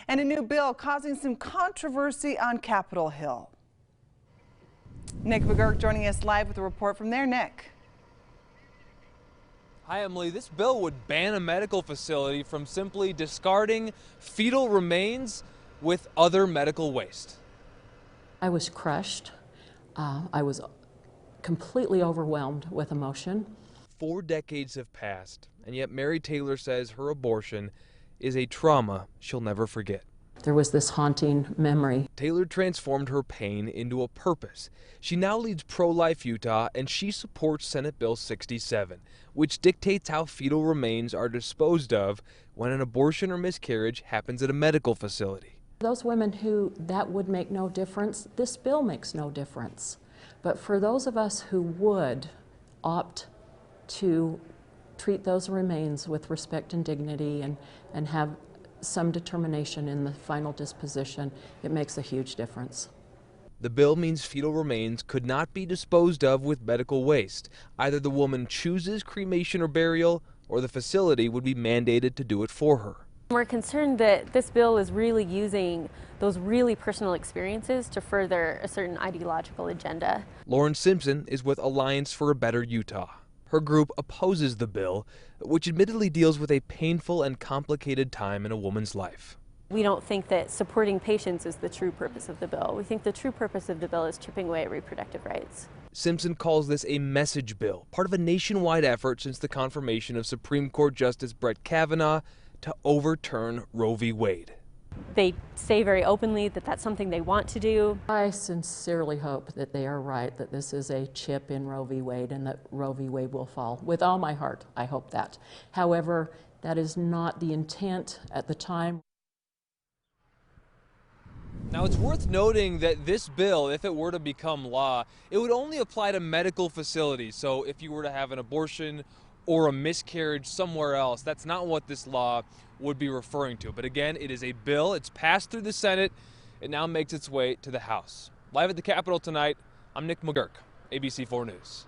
And a new bill causing some controversy on Capitol Hill. Nick McGurk joining us live with a report from there. Nick. Hi, Emily. This bill would ban a medical facility from simply discarding fetal remains with other medical waste. I was crushed. I was completely overwhelmed with emotion. 4 decades have passed, and yet Mary Taylor says her abortion is a trauma she'll never forget. There was this haunting memory. Taylor transformed her pain into a purpose. She now leads Pro-Life Utah, and she supports Senate Bill 67, which dictates how fetal remains are disposed of when an abortion or miscarriage happens at a medical facility. Those women who that would make no difference, this bill makes no difference. But for those of us who would opt to treat those remains with respect and dignity and have some determination in the final disposition, it makes a huge difference. The bill means fetal remains could not be disposed of with medical waste. Either the woman chooses cremation or burial, or the facility would be mandated to do it for her. We're concerned that this bill is really using those really personal experiences to further a certain ideological agenda. Lauren Simpson is with Alliance for a Better Utah. Her group opposes the bill, which admittedly deals with a painful and complicated time in a woman's life. We don't think that supporting patients is the true purpose of the bill. We think the true purpose of the bill is chipping away at reproductive rights. Simpson calls this a message bill, part of a nationwide effort since the confirmation of Supreme Court Justice Brett Kavanaugh to overturn Roe v. Wade. They say very openly that that's something they want to do. I sincerely hope that they are right, that this is a chip in Roe v. Wade and that Roe v. Wade will fall. With all my heart, I hope that. However, that is not the intent at the time. Now, it's worth noting that this bill, if it were to become law, it would only apply to medical facilities. So if you were to have an abortion or a miscarriage somewhere else, that's not what this law would be referring to. But again, it is a bill. It's passed through the Senate. It now makes its way to the House. Live at the Capitol tonight, I'm Nick McGurk, ABC4 News.